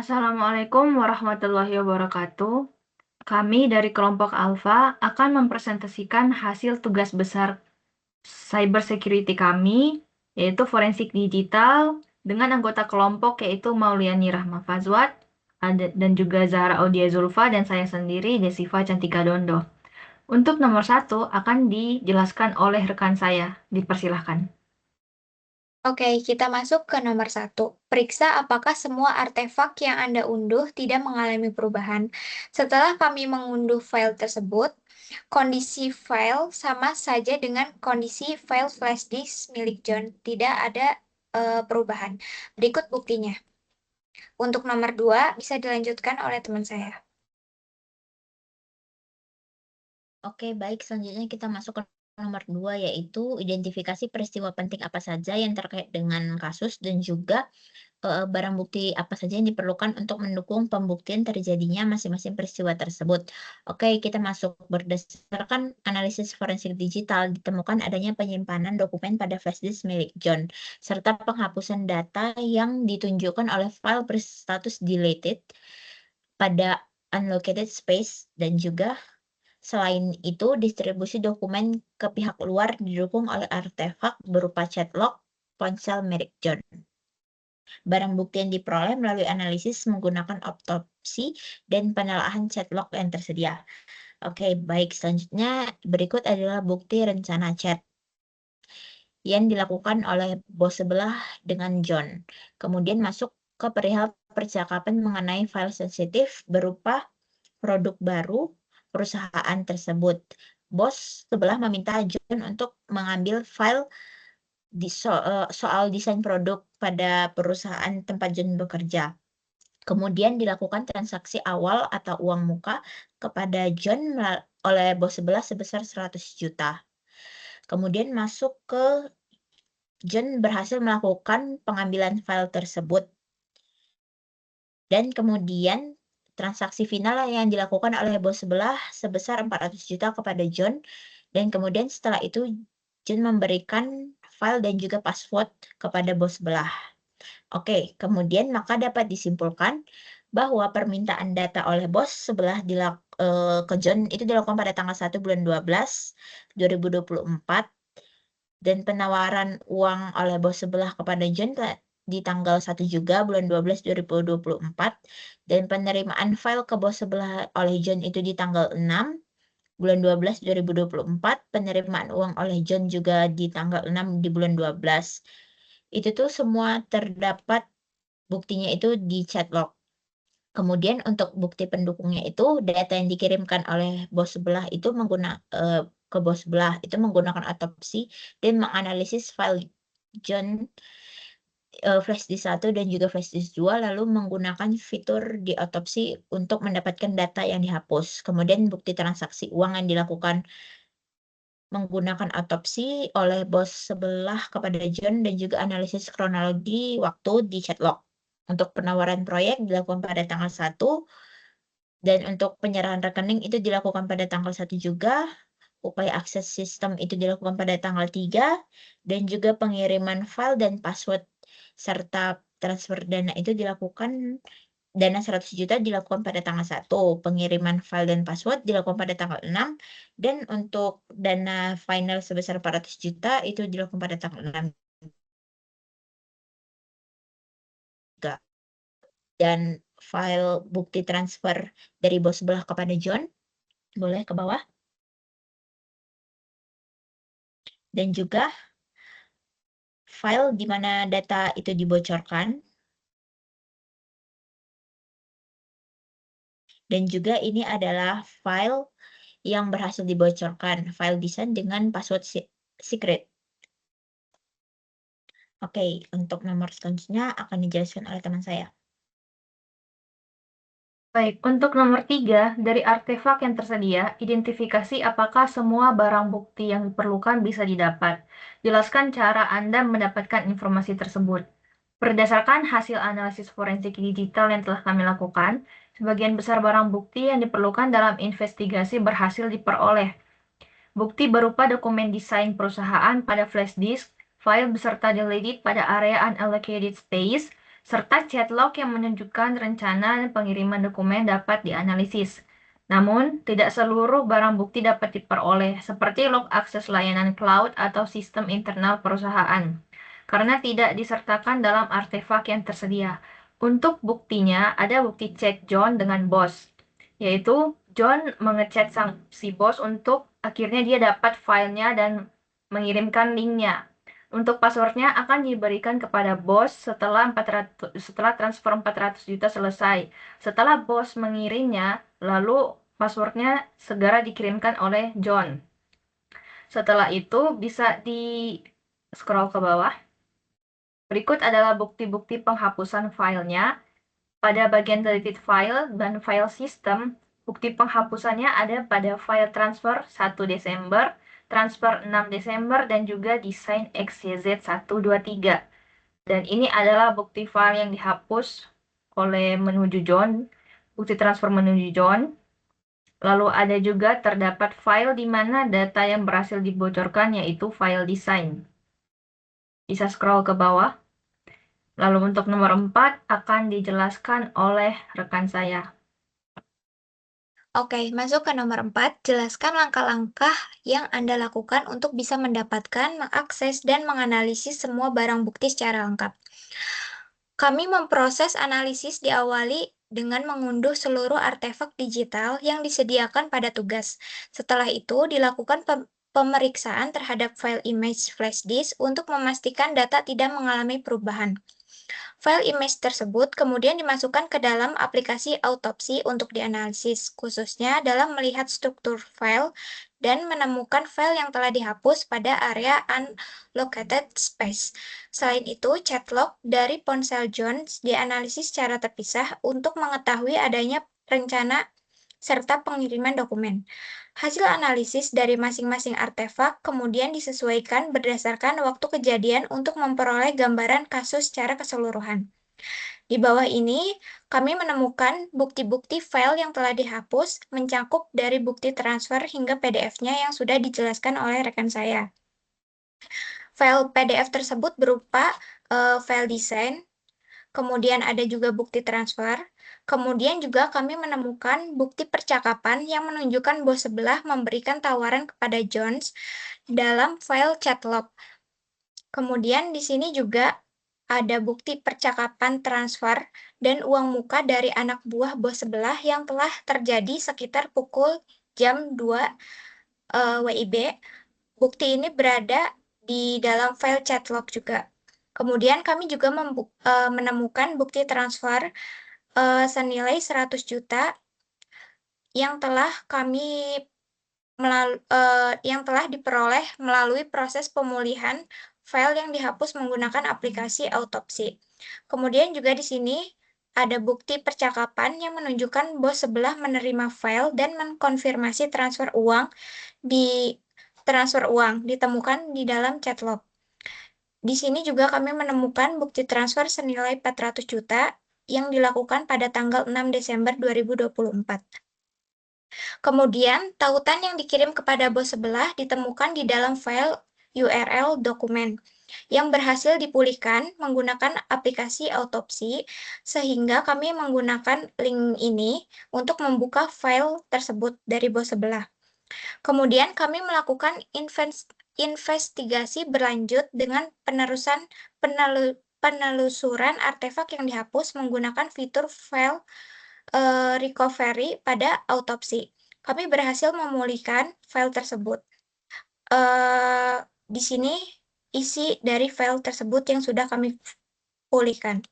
Assalamualaikum warahmatullahi wabarakatuh. Kami dari kelompok Alfa akan mempresentasikan hasil tugas besar cybersecurity kami, yaitu forensik digital, dengan anggota kelompok yaitu Mauliani Rahma Fazwat, dan juga Zahra Audia Zulfa, dan saya sendiri, Desiva Cantika Dondo. Untuk nomor 1 akan dijelaskan oleh rekan saya. Dipersilahkan. Oke, kita masuk ke nomor 1. Periksa apakah semua artefak yang Anda unduh tidak mengalami perubahan. Setelah kami mengunduh file tersebut, kondisi file sama saja dengan kondisi file flash disk milik John. Tidak ada perubahan. Berikut buktinya. Untuk nomor 2, bisa dilanjutkan oleh teman saya. Oke, baik. Selanjutnya kita masuk ke nomor 2, yaitu identifikasi peristiwa penting apa saja yang terkait dengan kasus dan juga barang bukti apa saja yang diperlukan untuk mendukung pembuktian terjadinya masing-masing peristiwa tersebut. Oke, kita masuk. Berdasarkan analisis forensik digital, ditemukan adanya penyimpanan dokumen pada flash disk milik John, serta penghapusan data yang ditunjukkan oleh file berstatus deleted pada unallocated space, dan juga selain itu, distribusi dokumen ke pihak luar didukung oleh artefak berupa chat log ponsel milik John. Barang bukti yang diperoleh melalui analisis menggunakan autopsi dan penelaahan chat log yang tersedia. Oke, baik. Selanjutnya, berikut adalah bukti rencana chat yang dilakukan oleh bos sebelah dengan John. Kemudian masuk ke perihal percakapan mengenai file sensitif berupa produk baru perusahaan tersebut. Bos sebelah meminta John untuk mengambil file soal desain produk pada perusahaan tempat John bekerja. Kemudian dilakukan transaksi awal atau uang muka kepada John oleh bos sebelah sebesar 100 juta. Kemudian masuk ke John berhasil melakukan pengambilan file tersebut. Dan kemudian transaksi final yang dilakukan oleh bos sebelah sebesar 400 juta kepada John. Dan kemudian setelah itu John memberikan file dan juga password kepada bos sebelah. Oke, kemudian maka dapat disimpulkan bahwa permintaan data oleh bos sebelah ke John itu dilakukan pada tanggal 1 bulan 12 2024, dan penawaran uang oleh bos sebelah kepada John di tanggal 1 juga bulan 12 2024, dan penerimaan file ke bos sebelah oleh John itu di tanggal 6 bulan 12 2024, penerimaan uang oleh John juga di tanggal 6 di bulan 12. Itu tuh semua terdapat buktinya itu di chat log. Kemudian untuk bukti pendukungnya itu data yang dikirimkan oleh bos sebelah itu ke bos sebelah itu menggunakan autopsi dan menganalisis file John flash disk 1 dan juga flash disk 2, lalu menggunakan fitur di autopsi untuk mendapatkan data yang dihapus. Kemudian bukti transaksi uang yang dilakukan menggunakan autopsi oleh bos sebelah kepada John dan juga analisis kronologi waktu di chat log. Untuk penawaran proyek dilakukan pada tanggal 1, dan untuk penyerahan rekening itu dilakukan pada tanggal 1 juga. Upaya akses sistem itu dilakukan pada tanggal 3, dan juga pengiriman file dan password serta transfer dana itu dilakukan, dana 100 juta dilakukan pada tanggal 1, pengiriman file dan password dilakukan pada tanggal 6, dan untuk dana final sebesar 400 juta itu dilakukan pada tanggal 6 juga. Dan file bukti transfer dari bos sebelah kepada John, boleh ke bawah. Dan juga file di mana data itu dibocorkan. Dan juga ini adalah file yang berhasil dibocorkan, file desain dengan password secret. Oke, untuk nomor selanjutnya akan dijelaskan oleh teman saya. Baik, untuk nomor 3, dari artefak yang tersedia, identifikasi apakah semua barang bukti yang diperlukan bisa didapat. Jelaskan cara Anda mendapatkan informasi tersebut. Berdasarkan hasil analisis forensik digital yang telah kami lakukan, sebagian besar barang bukti yang diperlukan dalam investigasi berhasil diperoleh. Bukti berupa dokumen desain perusahaan pada flash disk, file beserta deleted pada area unallocated space, serta chat log yang menunjukkan rencana pengiriman dokumen dapat dianalisis. Namun, tidak seluruh barang bukti dapat diperoleh, seperti log akses layanan cloud atau sistem internal perusahaan, karena tidak disertakan dalam artefak yang tersedia. Untuk buktinya, ada bukti chat John dengan bos, yaitu John mengechat si bos untuk akhirnya dia dapat filenya dan mengirimkan linknya. Untuk passwordnya akan diberikan kepada bos setelah transfer 400 juta selesai. Setelah bos mengirimnya, lalu passwordnya segera dikirimkan oleh John. Setelah itu bisa di scroll ke bawah. Berikut adalah bukti-bukti penghapusan filenya. Pada bagian deleted file dan file system, bukti penghapusannya ada pada file transfer 1 Desember, transfer 6 Desember, dan juga desain XYZ 123. Dan ini adalah bukti file yang dihapus oleh menuju John, bukti transfer menuju John. Lalu ada juga terdapat file di mana data yang berhasil dibocorkan yaitu file desain. Bisa scroll ke bawah. Lalu untuk nomor 4 akan dijelaskan oleh rekan saya. Oke, masuk ke nomor 4, jelaskan langkah-langkah yang Anda lakukan untuk bisa mendapatkan, mengakses, dan menganalisis semua barang bukti secara lengkap. Kami memproses analisis diawali dengan mengunduh seluruh artefak digital yang disediakan pada tugas. Setelah itu, dilakukan pemeriksaan terhadap file image flash disk untuk memastikan data tidak mengalami perubahan. File image tersebut kemudian dimasukkan ke dalam aplikasi autopsi untuk dianalisis, khususnya dalam melihat struktur file dan menemukan file yang telah dihapus pada area unallocated space. Selain itu, chat log dari ponsel John dianalisis secara terpisah untuk mengetahui adanya rencana serta pengiriman dokumen. Hasil analisis dari masing-masing artefak kemudian disesuaikan berdasarkan waktu kejadian untuk memperoleh gambaran kasus secara keseluruhan. Di bawah ini, kami menemukan bukti-bukti file yang telah dihapus, mencakup dari bukti transfer hingga PDF-nya yang sudah dijelaskan oleh rekan saya. File PDF tersebut berupa file desain, kemudian ada juga bukti transfer, kemudian juga kami menemukan bukti percakapan yang menunjukkan bos sebelah memberikan tawaran kepada Jones dalam file chat log. Kemudian di sini juga ada bukti percakapan transfer dan uang muka dari anak buah bos sebelah yang telah terjadi sekitar pukul jam 2 WIB. Bukti ini berada di dalam file chat log juga. Kemudian kami juga menemukan bukti transfer senilai 100 juta yang telah diperoleh melalui proses pemulihan file yang dihapus menggunakan aplikasi autopsi. Kemudian juga di sini ada bukti percakapan yang menunjukkan bos sebelah menerima file dan mengkonfirmasi transfer uang ditemukan di dalam chat log. Di sini juga kami menemukan bukti transfer senilai 400 juta yang dilakukan pada tanggal 6 Desember 2024. Kemudian, tautan yang dikirim kepada bos sebelah ditemukan di dalam file URL dokumen yang berhasil dipulihkan menggunakan aplikasi autopsi, sehingga kami menggunakan link ini untuk membuka file tersebut dari bos sebelah. Kemudian kami melakukan investigasi berlanjut dengan penelusuran artefak yang dihapus menggunakan fitur file recovery pada autopsi. Kami berhasil memulihkan file tersebut. Di sini isi dari file tersebut yang sudah kami pulihkan.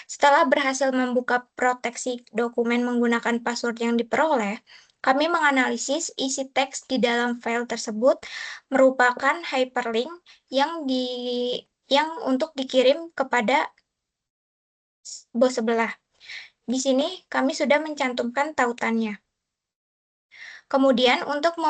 Setelah berhasil membuka proteksi dokumen menggunakan password yang diperoleh, kami menganalisis isi teks di dalam file tersebut merupakan hyperlink yang untuk dikirim kepada bos sebelah. Di sini kami sudah mencantumkan tautannya. Kemudian untuk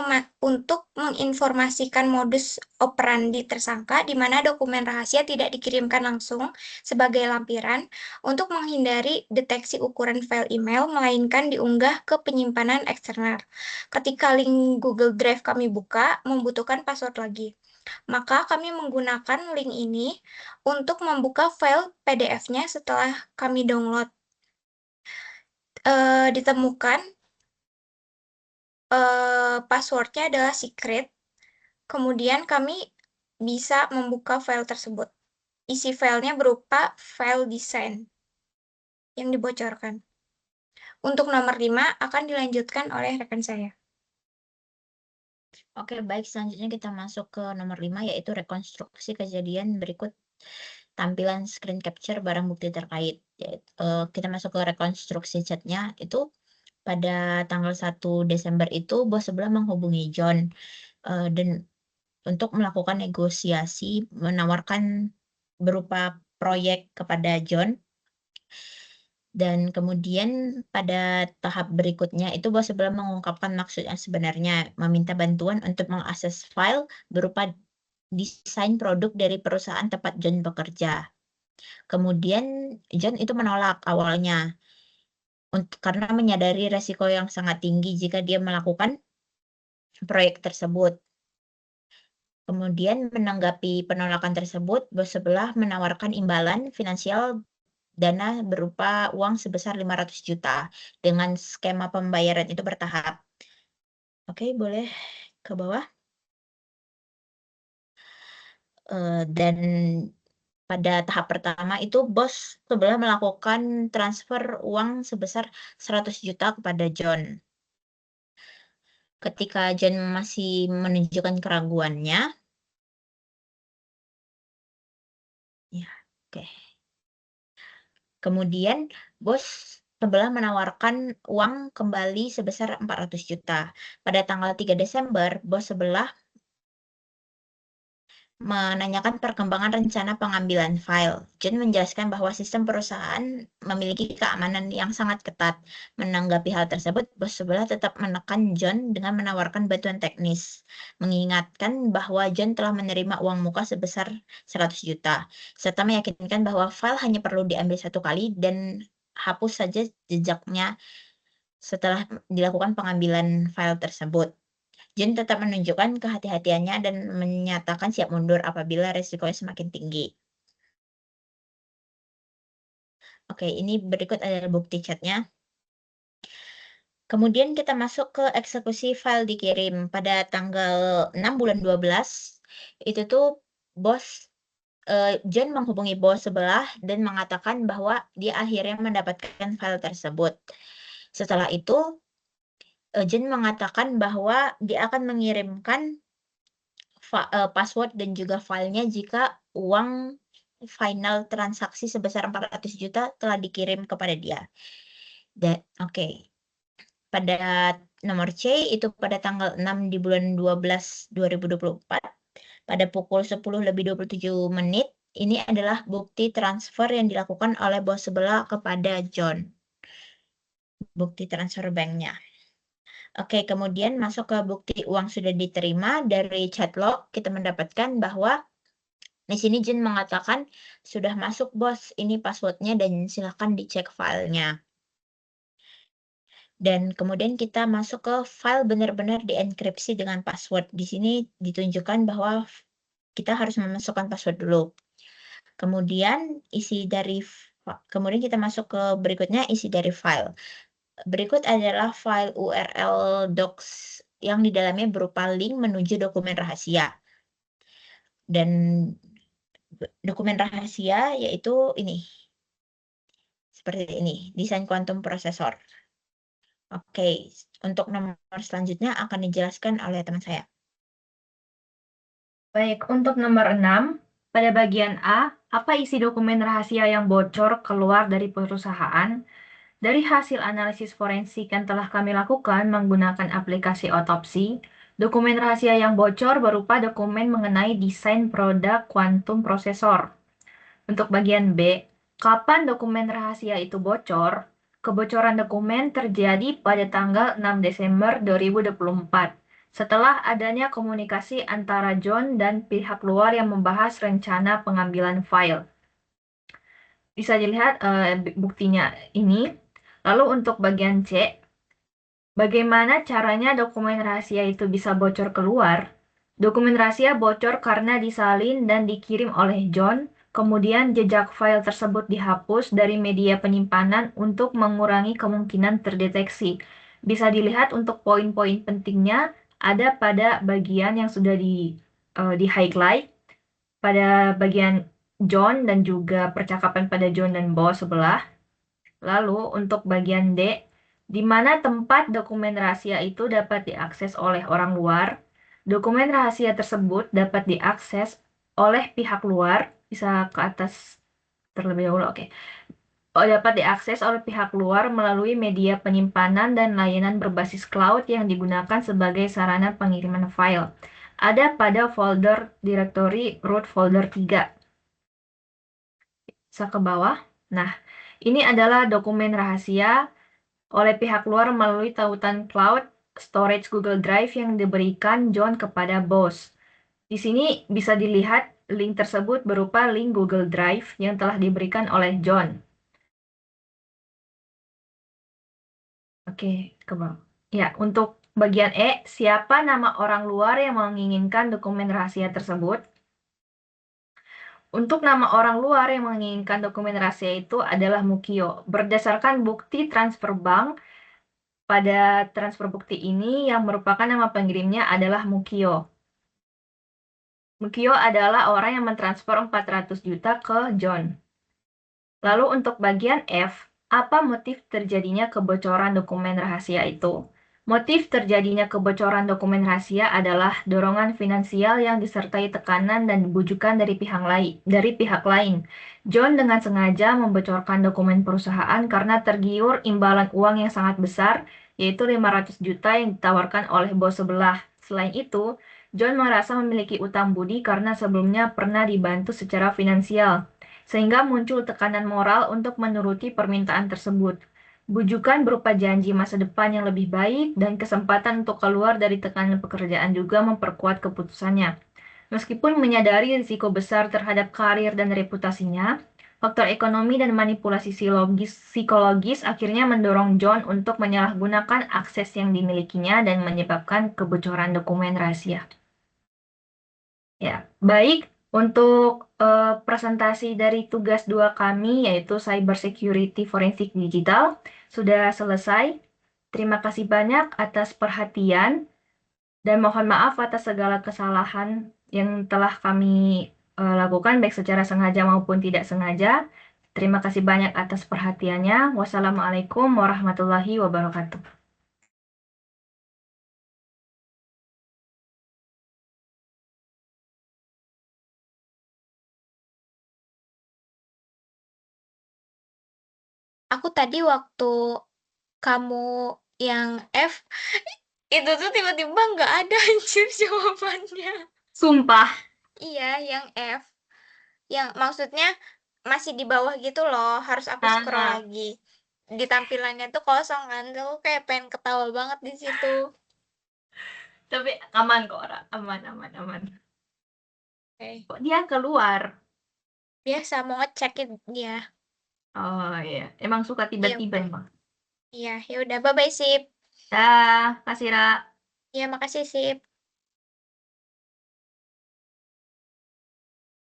menginformasikan modus operandi tersangka di mana dokumen rahasia tidak dikirimkan langsung sebagai lampiran untuk menghindari deteksi ukuran file email melainkan diunggah ke penyimpanan eksternal. Ketika link Google Drive kami buka, membutuhkan password lagi. Maka kami menggunakan link ini untuk membuka file PDF-nya setelah kami download. Ditemukan passwordnya adalah secret. Kemudian kami bisa membuka file tersebut. Isi filenya berupa file desain yang dibocorkan. Untuk nomor 5 akan dilanjutkan oleh rekan saya. Oke, baik. Selanjutnya kita masuk ke nomor 5, yaitu rekonstruksi kejadian berikut tampilan screen capture barang bukti terkait. Kita masuk ke rekonstruksi chatnya. Itu pada tanggal 1 Desember itu bos sebelah menghubungi John dan untuk melakukan negosiasi menawarkan berupa proyek kepada John. Dan kemudian pada tahap berikutnya itu bos sebelah mengungkapkan maksud yang sebenarnya, meminta bantuan untuk mengakses file berupa desain produk dari perusahaan tempat John bekerja. Kemudian John itu menolak awalnya karena menyadari resiko yang sangat tinggi jika dia melakukan proyek tersebut. Kemudian menanggapi penolakan tersebut, bos sebelah menawarkan imbalan finansial dana berupa uang sebesar 500 juta dengan skema pembayaran itu bertahap. Oke, boleh ke bawah. Dan pada tahap pertama itu bos sebelah melakukan transfer uang sebesar 100 juta kepada John. Ketika John masih menunjukkan keraguannya, ya, oke. Kemudian bos sebelah menawarkan uang kembali sebesar 400 juta. Pada tanggal 3 Desember, bos sebelah menanyakan perkembangan rencana pengambilan file. John menjelaskan bahwa sistem perusahaan memiliki keamanan yang sangat ketat. Menanggapi hal tersebut, bos sebelah tetap menekan John dengan menawarkan bantuan teknis, mengingatkan bahwa John telah menerima uang muka sebesar 100 juta, serta meyakinkan bahwa file hanya perlu diambil satu kali dan hapus saja jejaknya setelah dilakukan pengambilan file tersebut. John tetap menunjukkan kehati-hatiannya dan menyatakan siap mundur apabila resikonya semakin tinggi. Oke, ini berikut adalah bukti chatnya. Kemudian kita masuk ke eksekusi file dikirim pada tanggal 6 bulan 12. Itu tuh John menghubungi bos sebelah dan mengatakan bahwa dia akhirnya mendapatkan file tersebut. Setelah itu, John mengatakan bahwa dia akan mengirimkan password dan juga filenya jika uang final transaksi sebesar 400 juta telah dikirim kepada dia. Dan oke. Pada nomor C itu pada tanggal 6 di bulan 12 2024 pada pukul 10:27 ini adalah bukti transfer yang dilakukan oleh bos sebelah kepada John. Bukti transfer banknya. Oke, kemudian masuk ke bukti uang sudah diterima dari chat log, kita mendapatkan bahwa di sini John mengatakan, sudah masuk bos, ini passwordnya dan silahkan dicek filenya. Dan kemudian kita masuk ke file benar-benar dienkripsi dengan password. Di sini ditunjukkan bahwa kita harus memasukkan password dulu. Kemudian kita masuk ke berikutnya, isi dari file. Berikut adalah file URL docs yang di dalamnya berupa link menuju dokumen rahasia. Dan dokumen rahasia yaitu ini. Seperti ini, desain kuantum prosesor. Oke, untuk nomor selanjutnya akan dijelaskan oleh teman saya. Baik, untuk nomor 6, pada bagian A, apa isi dokumen rahasia yang bocor keluar dari perusahaan? Dari hasil analisis forensik yang telah kami lakukan menggunakan aplikasi otopsi, dokumen rahasia yang bocor berupa dokumen mengenai desain produk kuantum prosesor. Untuk bagian B, kapan dokumen rahasia itu bocor? Kebocoran dokumen terjadi pada tanggal 6 Desember 2024, setelah adanya komunikasi antara John dan pihak luar yang membahas rencana pengambilan file. Bisa dilihat buktinya ini. Lalu untuk bagian C, bagaimana caranya dokumen rahasia itu bisa bocor keluar? Dokumen rahasia bocor karena disalin dan dikirim oleh John. Kemudian jejak file tersebut dihapus dari media penyimpanan untuk mengurangi kemungkinan terdeteksi. Bisa dilihat untuk poin-poin pentingnya ada pada bagian yang sudah di highlight pada bagian John dan juga percakapan pada John dan bos sebelah. Lalu untuk bagian D, di mana tempat dokumen rahasia itu dapat diakses oleh orang luar. Dokumen rahasia tersebut dapat diakses oleh pihak luar, bisa ke atas terlebih dahulu, oke. Dapat diakses oleh pihak luar melalui media penyimpanan dan layanan berbasis cloud yang digunakan sebagai sarana pengiriman file. Ada pada folder directory root folder 3. Bisa ke bawah. Nah, ini adalah dokumen rahasia oleh pihak luar melalui tautan cloud storage Google Drive yang diberikan John kepada bos. Di sini bisa dilihat link tersebut berupa link Google Drive yang telah diberikan oleh John. Oke, ke bawah. Ya, untuk bagian E, siapa nama orang luar yang menginginkan dokumen rahasia tersebut? Untuk nama orang luar yang menginginkan dokumen rahasia itu adalah Mukio. Berdasarkan bukti transfer bank, pada transfer bukti ini yang merupakan nama pengirimnya adalah Mukio. Mukio adalah orang yang mentransfer 400 juta ke John. Lalu untuk bagian F, apa motif terjadinya kebocoran dokumen rahasia itu? Motif terjadinya kebocoran dokumen rahasia adalah dorongan finansial yang disertai tekanan dan bujukan dari pihak lain. John dengan sengaja membocorkan dokumen perusahaan karena tergiur imbalan uang yang sangat besar, yaitu 500 juta yang ditawarkan oleh bos sebelah. Selain itu, John merasa memiliki utang budi karena sebelumnya pernah dibantu secara finansial, sehingga muncul tekanan moral untuk menuruti permintaan tersebut. Bujukan berupa janji masa depan yang lebih baik dan kesempatan untuk keluar dari tekanan pekerjaan juga memperkuat keputusannya. Meskipun menyadari risiko besar terhadap karir dan reputasinya, faktor ekonomi dan manipulasi psikologis akhirnya mendorong John untuk menyalahgunakan akses yang dimilikinya dan menyebabkan kebocoran dokumen rahasia. Ya, baik. Untuk presentasi dari tugas 2 kami, yaitu Cyber Security Forensik Digital, sudah selesai. Terima kasih banyak atas perhatian, dan mohon maaf atas segala kesalahan yang telah kami lakukan, baik secara sengaja maupun tidak sengaja. Terima kasih banyak atas perhatiannya. Wassalamualaikum warahmatullahi wabarakatuh. Aku tadi waktu kamu yang F, itu tuh tiba-tiba nggak ada anjir jawabannya. Sumpah. Iya, yang F. Yang maksudnya masih di bawah gitu loh, harus aku scroll lagi. Di tampilannya tuh kosong kan, aku kayak pengen ketawa banget di situ. Tapi aman kok, Ra. Aman. Oke. Kok dia keluar? Biasa mau ngecekin dia. Oh iya, emang suka tiba-tiba emang. Iya, ya udah, bye-bye Sip. Dah, kasih Ra. Iya, makasih Sip.